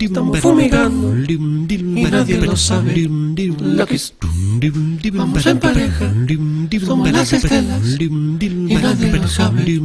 Estamos fumigando, y nadie lo sabe. Vamos en pareja, somos las estelas, y nadie lo sabe.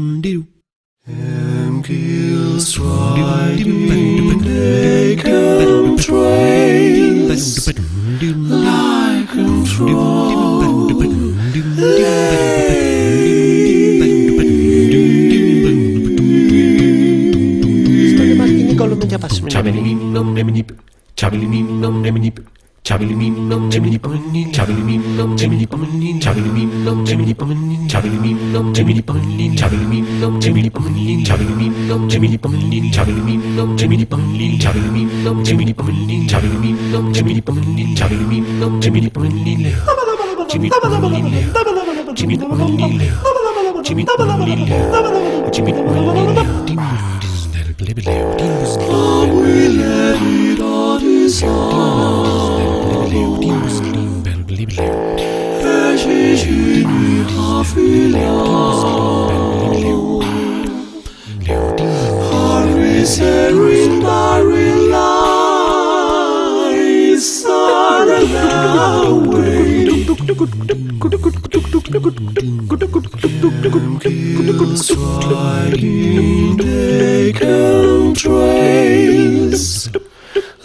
Riding they come trains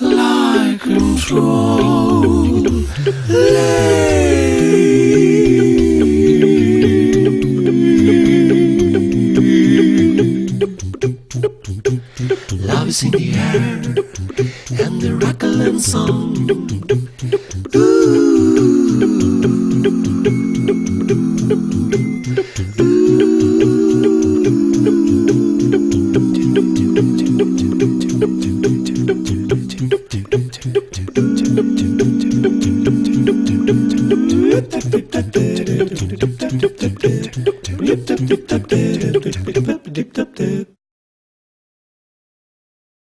like love is in the air and the rattling song.